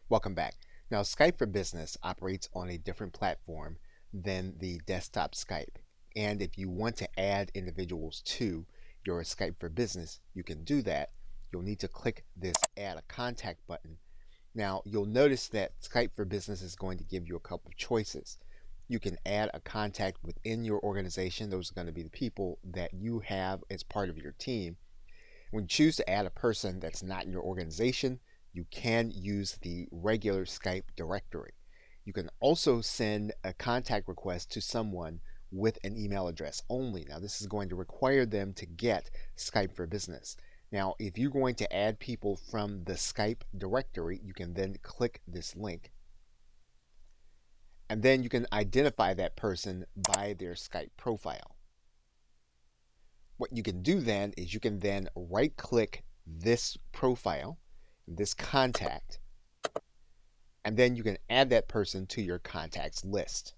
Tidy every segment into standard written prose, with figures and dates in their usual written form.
Welcome back. Now, Skype for Business operates on a different platform than the desktop Skype. And if you want to add individuals to your Skype for Business, you can do that. You'll need to click this Add a Contact button. Now, you'll notice that Skype for Business is going to give you a couple of choices. You can add a contact within your organization. Those are going to be the people that you have as part of your team. When you choose to add a person that's not in your organization, you can use the regular Skype directory. You can also send a contact request to someone with an email address only. Now, this is going to require them to get Skype for Business. Now, if you're going to add people from the Skype directory, you can then click this link. And then you can identify that person by their Skype profile. What you can do then is you can then right-click this profile, this contact, and then you can add that person to your contacts list.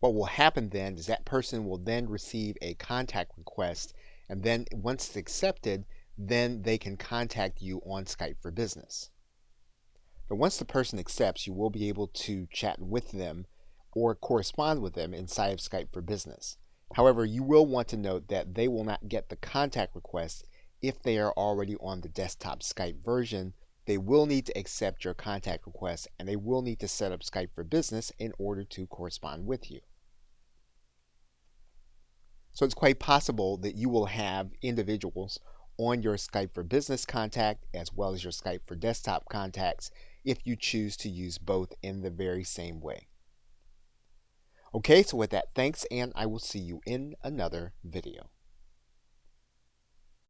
What will happen then is that person will then receive a contact request, and then once it's accepted, then they can contact you on Skype for Business. But once the person accepts, you will be able to chat with them or correspond with them inside of Skype for Business. However, you will want to note that they will not get the contact request if they are already on the desktop Skype version. They will need to accept your contact request, and they will need to set up Skype for Business in order to correspond with you. So it's quite possible that you will have individuals on your Skype for Business contact as well as your Skype for Desktop contacts if you choose to use both in the very same way. Okay, so with that, thanks, and I will see you in another video.